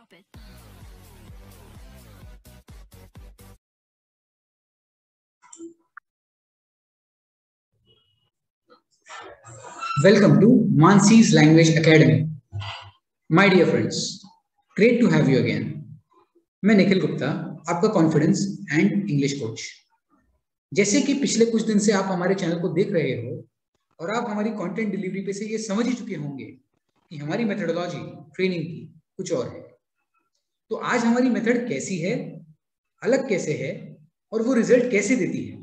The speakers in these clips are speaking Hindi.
Stop it. Welcome to Mansi's Language Academy. My dear friends, great to have you again. मैं निखिल गुप्ता, आपका कॉन्फिडेंस एंड इंग्लिश कोच। जैसे कि पिछले कुछ दिन से आप हमारे चैनल को देख रहे हो और आप हमारी कंटेंट डिलीवरी पे से ये समझ ही चुके होंगे कि हमारी मेथोडोलॉजी ट्रेनिंग की कुछ और है। तो आज हमारी मेथड कैसी है, अलग कैसे है और वो रिजल्ट कैसे देती है,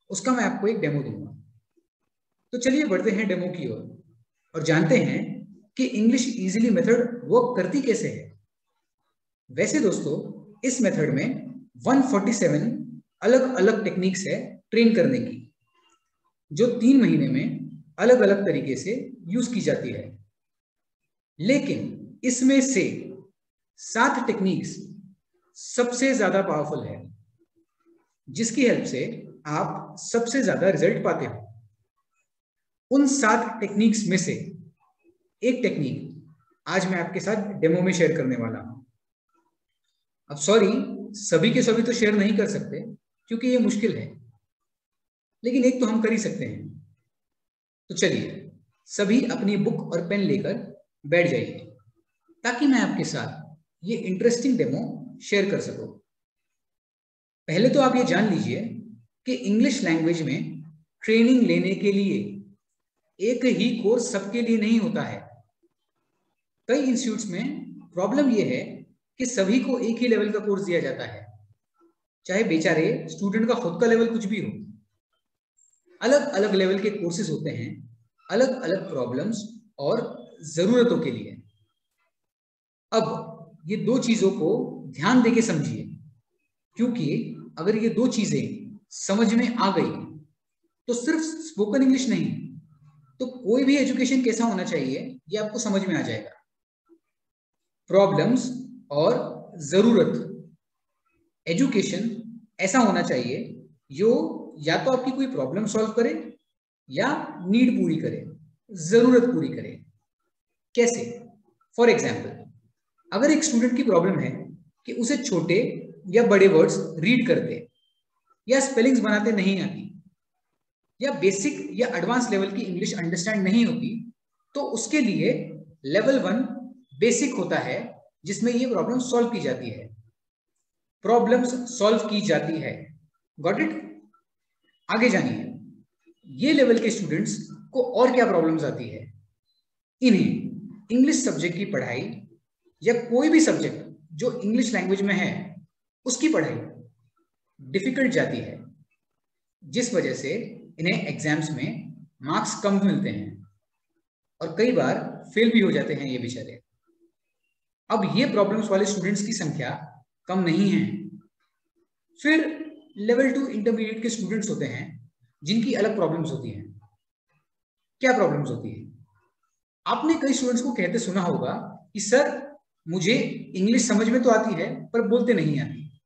उसका मैं आपको एक डेमो दूंगा। तो चलिए बढ़ते हैं डेमो की ओर और जानते हैं कि इंग्लिश इजीली मेथड वर्क करती कैसे है। वैसे दोस्तों, इस मेथड में 147 अलग अलग टेक्निक्स है ट्रेन करने की, जो 3 महीने में अलग अलग तरीके से यूज की जाती है। लेकिन इसमें से 7 टेक्निक्स सबसे ज्यादा पावरफुल है, जिसकी हेल्प से आप सबसे ज्यादा रिजल्ट पाते हो। उन 7 टेक्निक्स में से एक टेक्निक आज मैं आपके साथ डेमो में शेयर करने वाला हूं। अब सॉरी, सभी के सभी तो शेयर नहीं कर सकते क्योंकि ये मुश्किल है, लेकिन एक तो हम कर ही सकते हैं। तो चलिए सभी अपनी बुक और पेन लेकर बैठ जाइए ताकि मैं आपके साथ ये इंटरेस्टिंग डेमो शेयर कर सकूं। पहले तो आप ये जान लीजिए कि इंग्लिश लैंग्वेज में ट्रेनिंग लेने के लिए एक ही कोर्स सबके लिए नहीं होता है। कई इंस्टीट्यूट्स में प्रॉब्लम यह है कि सभी को एक ही लेवल का कोर्स दिया जाता है, चाहे बेचारे स्टूडेंट का खुद का लेवल कुछ भी हो। अलग अलग लेवल के कोर्सेज होते हैं, अलग अलग प्रॉब्लम्स और जरूरतों के लिए। अब ये 2 चीजों को ध्यान देके समझिए, क्योंकि अगर ये 2 चीजें समझ में आ गई तो सिर्फ स्पोकन इंग्लिश नहीं, तो कोई भी एजुकेशन कैसा होना चाहिए ये आपको समझ में आ जाएगा। प्रॉब्लम्स और जरूरत। एजुकेशन ऐसा होना चाहिए जो या तो आपकी कोई प्रॉब्लम सॉल्व करे या नीड पूरी करे, जरूरत पूरी करे। कैसे? फॉर एग्जाम्पल, अगर एक स्टूडेंट की प्रॉब्लम है कि उसे छोटे या बड़े वर्ड्स रीड करते या स्पेलिंग्स बनाते नहीं आती या बेसिक या एडवांस लेवल की इंग्लिश अंडरस्टैंड नहीं होती, तो उसके लिए लेवल 1 बेसिक होता है जिसमें ये प्रॉब्लम सॉल्व की जाती है, प्रॉब्लम्स सॉल्व की जाती है। Got it? आगे जानिए, ये लेवल के स्टूडेंट्स को और क्या प्रॉब्लम्स आती है। इन्हें इंग्लिश सब्जेक्ट की पढ़ाई या कोई भी सब्जेक्ट जो इंग्लिश लैंग्वेज में है उसकी पढ़ाई डिफिकल्ट जाती है, जिस वजह से इन्हें एग्जाम्स में मार्क्स कम मिलते हैं और कई बार फेल भी हो जाते हैं ये बेचारे। अब ये प्रॉब्लम्स वाले स्टूडेंट्स की संख्या कम नहीं है। फिर लेवल 2 इंटरमीडिएट के स्टूडेंट्स होते हैं जिनकी अलग प्रॉब्लम्स होती हैं। क्या प्रॉब्लम्स होती है? आपने कई स्टूडेंट्स को कहते सुना होगा कि सर मुझे इंग्लिश समझ में तो आती है पर बोलते नहीं आती,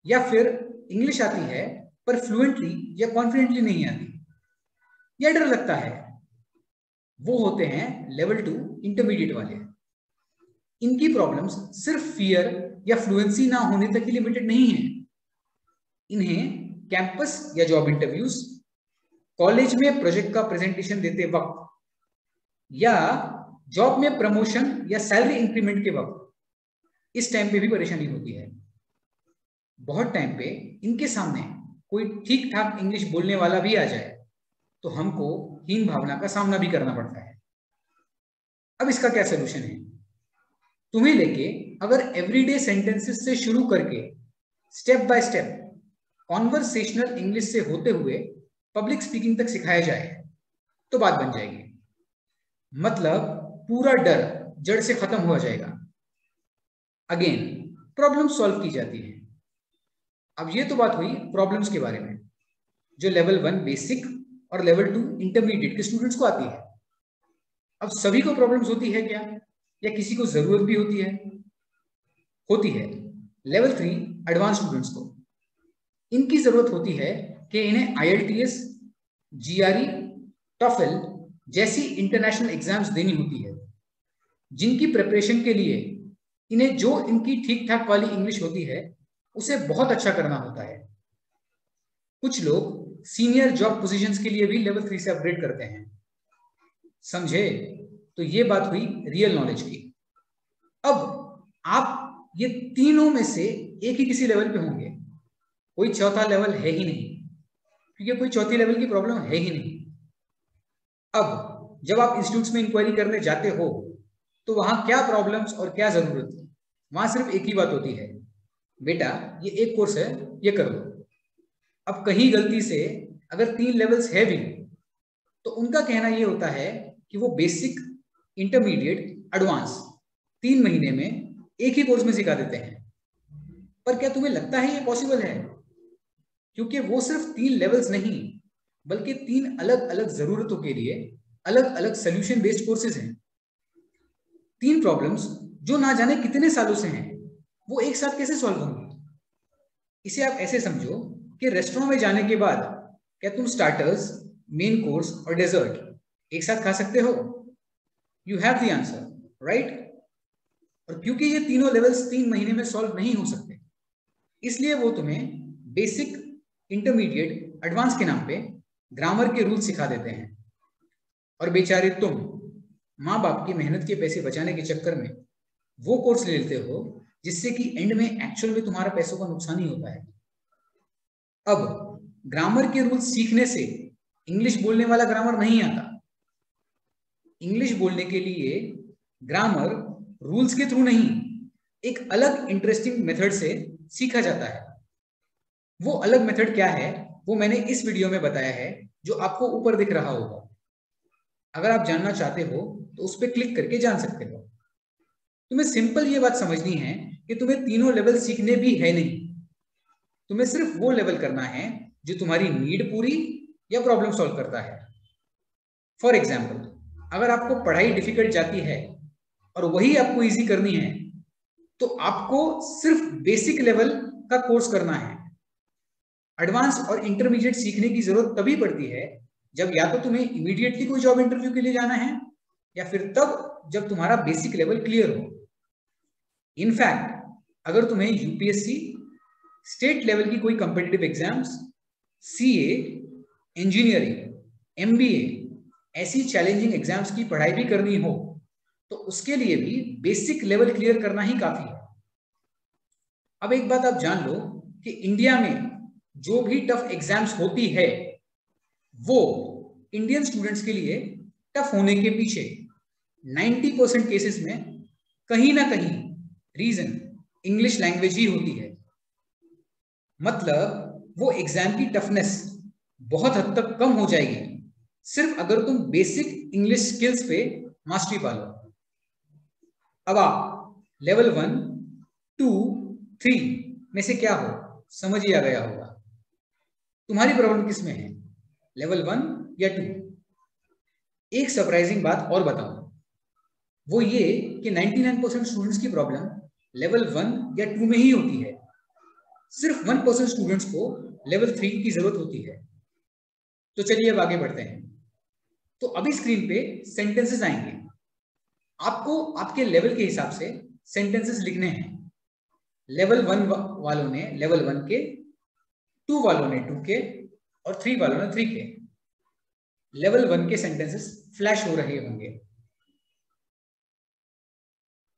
या फिर इंग्लिश आती है पर फ्लुएंटली या कॉन्फिडेंटली नहीं आती, या डर लगता है। वो होते हैं लेवल 2 इंटरमीडिएट वाले। इनकी प्रॉब्लम्स सिर्फ फियर या फ्लुएंसी ना होने तक ही लिमिटेड नहीं है। इन्हें कैंपस या जॉब इंटरव्यूज, कॉलेज में प्रोजेक्ट का प्रेजेंटेशन देते वक्त या जॉब में प्रमोशन या सैलरी इंक्रीमेंट के वक्त इस टाइम पे भी परेशानी होती है। बहुत टाइम पे इनके सामने कोई ठीक ठाक इंग्लिश बोलने वाला भी आ जाए तो हमको हीन भावना का सामना भी करना पड़ता है। अब इसका क्या सोल्यूशन है? तुम्हें लेके अगर एवरीडे सेंटेंसेस से शुरू करके step by step conversational English से होते हुए पब्लिक स्पीकिंग तक सिखाया जाए तो बात बन जाएगी। मतलब पूरा डर जड़ से खत्म हो जाएगा। अगेन, प्रॉब्लम सॉल्व की जाती है। अब ये तो बात हुई प्रॉब्लम्स के बारे में, जो लेवल 1 बेसिक और लेवल 2 इंटरमीडिएट के स्टूडेंट्स को आती है। अब सभी को प्रॉब्लम्स होती है क्या, या किसी को जरूरत भी होती है? होती है। लेवल 3 एडवांस स्टूडेंट्स को इनकी जरूरत होती है कि इन्हें IELTS, GRE, TOEFL जैसी इंटरनेशनल एग्जाम्स देनी होती है, जिनकी प्रिपरेशन के लिए इन्हें जो इनकी ठीक ठाक वाली इंग्लिश होती है उसे बहुत अच्छा करना होता है। कुछ लोग सीनियर जॉब पोजीशंस के लिए भी लेवल 3 से अपग्रेड करते हैं। समझे? तो ये बात हुई रियल नॉलेज की। अब आप ये तीनों में से एक ही किसी लेवल पे होंगे, कोई चौथा लेवल है ही नहीं, क्योंकि कोई चौथी लेवल की प्रॉब्लम है ही नहीं। अब जब आप इंस्टीट्यूट्स में इंक्वायरी करने जाते हो तो वहां क्या प्रॉब्लम्स और क्या जरूरत, वहां सिर्फ एक ही बात होती है, बेटा ये एक कोर्स है, ये कर लो। अब कहीं गलती से अगर 3 लेवल्स है भी तो उनका कहना ये होता है कि वो बेसिक, इंटरमीडिएट, एडवांस 3 महीने में एक ही कोर्स में सिखा देते हैं। पर क्या तुम्हें लगता है ये पॉसिबल है? क्योंकि वो सिर्फ 3 लेवल्स नहीं बल्कि 3 अलग अलग जरूरतों के लिए अलग अलग सोल्यूशन बेस्ड कोर्सेज हैं। 3 प्रॉब्लम्स जो ना जाने कितने सालों से हैं, वो एक साथ कैसे सॉल्व होंगी? इसे आप ऐसे समझो कि रेस्टोरेंट में जाने के बाद क्या तुम स्टार्टर्स, मेन कोर्स और डेजर्ट एक साथ खा सकते हो? You have the answer, right? और क्योंकि ये तीनों लेवल्स 3 महीने में सॉल्व नहीं हो सकते, इसलिए वो तुम्हें बेसिक, इंटरमीडिएट, एडवांस के नाम पे ग्रामर के रूल सिखा देते हैं। और बेचारे तुम माँ बाप की मेहनत के पैसे बचाने के चक्कर में वो कोर्स ले लेते हो जिससे कि एंड में एक्चुअल में तुम्हारा पैसों का नुकसान ही होता है। अब ग्रामर के रूल सीखने से इंग्लिश बोलने वाला ग्रामर नहीं आता। इंग्लिश बोलने के लिए ग्रामर रूल्स के थ्रू नहीं, एक अलग इंटरेस्टिंग मेथड से सीखा जाता है। वो अलग मेथड क्या है वो मैंने इस वीडियो में बताया है, जो आपको ऊपर दिख रहा होगा। अगर आप जानना चाहते हो तो उस पर क्लिक करके जान सकते हो। तुम्हें सिंपल ये बात समझनी है कि तुम्हें तीनों लेवल सीखने भी है नहीं, तुम्हें सिर्फ वो लेवल करना है जो तुम्हारी नीड पूरी या प्रॉब्लम सॉल्व करता है। फॉर एग्जाम्पल, अगर आपको पढ़ाई डिफिकल्ट जाती है और वही आपको इजी करनी है तो आपको सिर्फ बेसिक लेवल का कोर्स करना है। एडवांस और इंटरमीडिएट सीखने की जरूरत तभी पड़ती है जब या तो तुम्हें इमीडिएटली कोई जॉब इंटरव्यू के लिए जाना है या फिर तब जब तुम्हारा बेसिक लेवल क्लियर हो। इनफैक्ट अगर तुम्हें यूपीएससी, स्टेट लेवल की कोई competitive exams, CA, engineering, MBA ऐसी चैलेंजिंग एग्जाम्स की पढ़ाई भी करनी हो तो उसके लिए भी बेसिक लेवल क्लियर करना ही काफी है। अब एक बात आप जान लो कि इंडिया में जो भी टफ एग्जाम्स होती है वो इंडियन स्टूडेंट्स के लिए टफ होने के पीछे 90% केसेस में कहीं ना कहीं रीजन इंग्लिश लैंग्वेज ही होती है। मतलब वो एग्जाम की टफनेस बहुत हद तक कम हो जाएगी सिर्फ अगर तुम बेसिक इंग्लिश स्किल्स पे मास्टरी पा लो। अब आप लेवल 1, 2, 3 में से क्या हो समझ ही आ गया होगा। तुम्हारी प्रॉब्लम किस में है, लेवल 1 या 2? एक सरप्राइजिंग बात और बताऊं, वो ये कि 99% स्टूडेंट्स की प्रॉब्लम लेवल 1 या 2 में ही होती है। सिर्फ 1% स्टूडेंट्स को लेवल 3 की जरूरत होती है। तो चलिए अब आगे बढ़ते हैं। तो अभी स्क्रीन पे सेंटेंसेस आएंगे, आपको आपके लेवल के हिसाब से सेंटेंसेस लिखने हैं। लेवल 1 वालों ने लेवल 1 के, 2 वालों ने 2 के और 3 वालों ने 3 के। लेवल 1 के सेंटेंसेस फ्लैश हो रहे होंगे।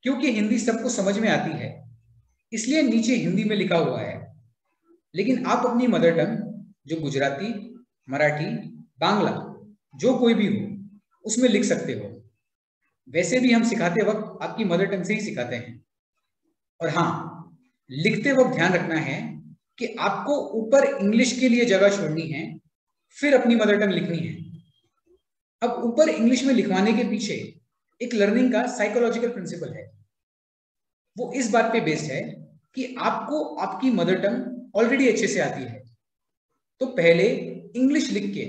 क्योंकि हिंदी सबको समझ में आती है इसलिए नीचे हिंदी में लिखा हुआ है, लेकिन आप अपनी मदर टंग जो गुजराती, मराठी, बांग्ला जो कोई भी हो उसमें लिख सकते हो। वैसे भी हम सिखाते वक्त आपकी मदर टंग से ही सिखाते हैं। और हाँ, लिखते वक्त ध्यान रखना है कि आपको ऊपर इंग्लिश के लिए जगह छोड़नी है, फिर अपनी मदर टंग लिखनी है। अब ऊपर इंग्लिश में लिखवाने के पीछे एक लर्निंग का साइकोलॉजिकल प्रिंसिपल है। वो इस बात पे बेस्ड है कि आपको आपकी मदर टंग ऑलरेडी अच्छे से आती है, तो पहले इंग्लिश लिख के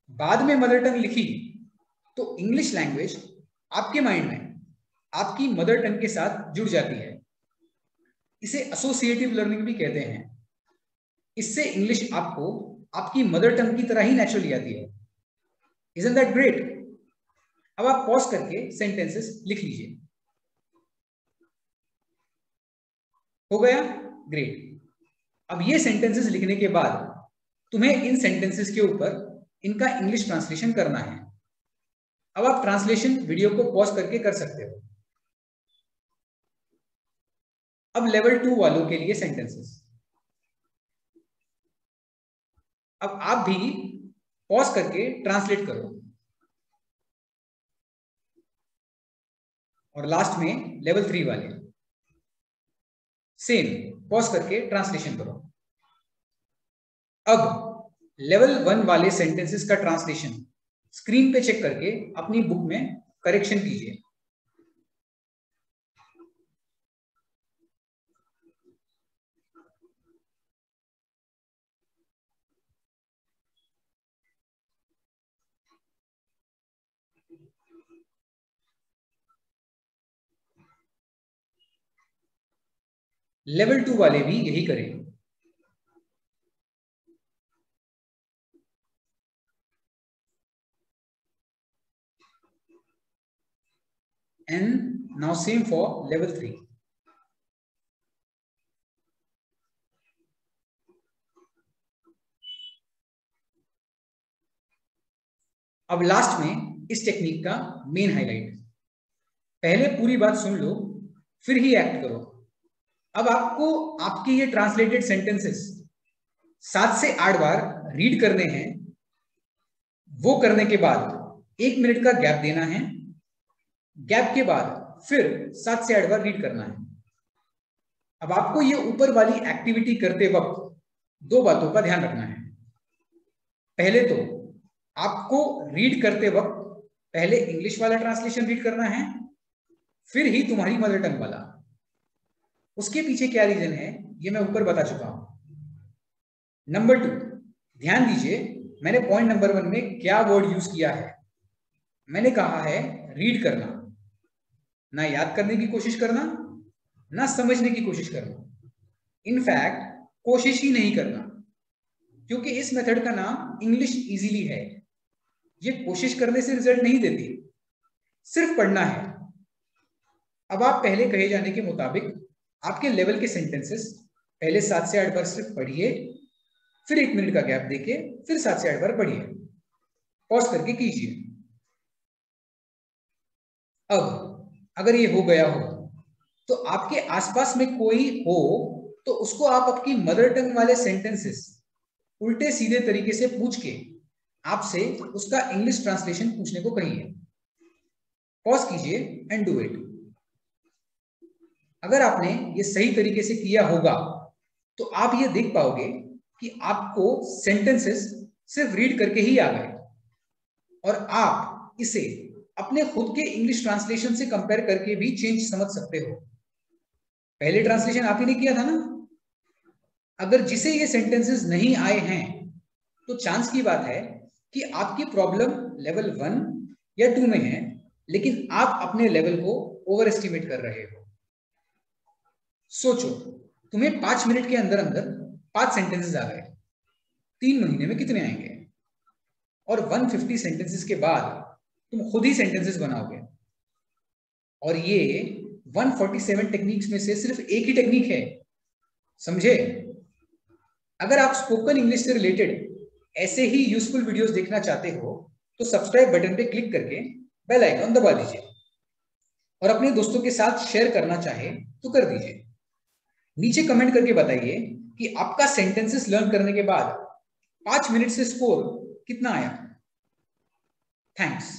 बाद में मदर टंग लिखी तो इंग्लिश लैंग्वेज आपके माइंड में आपकी मदर टंग के साथ जुड़ जाती है। इसे एसोसिएटिव लर्निंग भी कहते हैं। इससे इंग्लिश आपको आपकी मदर टंग की तरह ही नेचुरली आती है। Isn't that great? अब आप पॉज करके सेंटेंसेस लिख लीजिए। हो गया? ग्रेट। अब ये सेंटेंसेस लिखने के बाद तुम्हें इन सेंटेंसेस के ऊपर इनका इंग्लिश ट्रांसलेशन करना है। अब आप ट्रांसलेशन वीडियो को पॉज करके कर सकते हो। अब लेवल 2 वालों के लिए सेंटेंसेस। अब आप भी पॉज करके ट्रांसलेट करो और लास्ट में लेवल 3 वाले सेम पॉज करके ट्रांसलेशन करो। अब लेवल 1 वाले सेंटेंसेस का ट्रांसलेशन स्क्रीन पे चेक करके अपनी बुक में करेक्शन कीजिए। लेवल 2 वाले भी यही करें। And now same for level 3. अब लास्ट में इस टेक्निक का मेन हाईलाइट। पहले पूरी बात सुन लो, फिर ही एक्ट करो। अब आपको आपके ये ट्रांसलेटेड सेंटेंसेस 7 से 8 बार रीड करने हैं। वो करने के बाद 1 मिनट का गैप देना है। गैप के बाद फिर 7 से 8 बार रीड करना है। अब आपको ये ऊपर वाली एक्टिविटी करते वक्त 2 बातों का ध्यान रखना है। पहले तो आपको रीड करते वक्त पहले इंग्लिश वाला ट्रांसलेशन रीड करना है, फिर ही तुम्हारी मदर टंग वाला। उसके पीछे क्या रीजन है ये मैं ऊपर बता चुका हूं। नंबर 2, ध्यान दीजिए मैंने पॉइंट नंबर 1 में क्या वर्ड यूज किया है। मैंने कहा है रीड करना, ना याद करने की कोशिश करना, ना समझने की कोशिश करना। इनफैक्ट कोशिश ही नहीं करना, क्योंकि इस मेथड का नाम इंग्लिश इजीली है। ये कोशिश करने से रिजल्ट नहीं देती, सिर्फ पढ़ना है। अब आप पहले कहे जाने के मुताबिक आपके लेवल के सेंटेंसेस पहले 7 से 8 बार सिर्फ पढ़िए, फिर 1 मिनट का गैप देके फिर 7 से 8 बार पढ़िए। पॉज करके कीजिए। अब अगर ये हो गया हो तो आपके आसपास में कोई हो तो उसको आप अपनी मदर टंग वाले सेंटेंसेस उल्टे सीधे तरीके से पूछ के आपसे उसका इंग्लिश ट्रांसलेशन पूछने को कहिए। पॉज कीजिए एंड डू इट। अगर आपने ये सही तरीके से किया होगा तो आप ये देख पाओगे कि आपको सेंटेंसेस सिर्फ रीड करके ही आ गए और आप इसे अपने खुद के इंग्लिश ट्रांसलेशन से कंपेयर करके भी चेंज समझ सकते हो। पहले ट्रांसलेशन आप ही ने किया था ना। अगर जिसे ये सेंटेंसेस नहीं आए हैं तो चांस की बात है कि आपकी प्रॉब्लम लेवल 1 या 2 में है, लेकिन आप अपने लेवल को ओवर एस्टिमेट कर रहे हो। सोचो तुम्हें 5 मिनट के अंदर अंदर 5 सेंटेंसेस आ गए, 3 महीने में कितने आएंगे? और 150 सेंटेंसेस के बाद तुम खुद ही सेंटेंसेस बनाओगे। और ये 147 टेक्निक्स में से सिर्फ एक ही टेक्निक है, समझे? अगर आप स्पोकन इंग्लिश से रिलेटेड ऐसे ही यूजफुल वीडियोस देखना चाहते हो तो सब्सक्राइब बटन पे क्लिक करके बेल आइकन दबा दीजिए और अपने दोस्तों के साथ शेयर करना चाहे तो कर दीजिए। नीचे कमेंट करके बताइए कि आपका सेंटेंसेस लर्न करने के बाद 5 मिनट से स्कोर कितना आया। थैंक्स।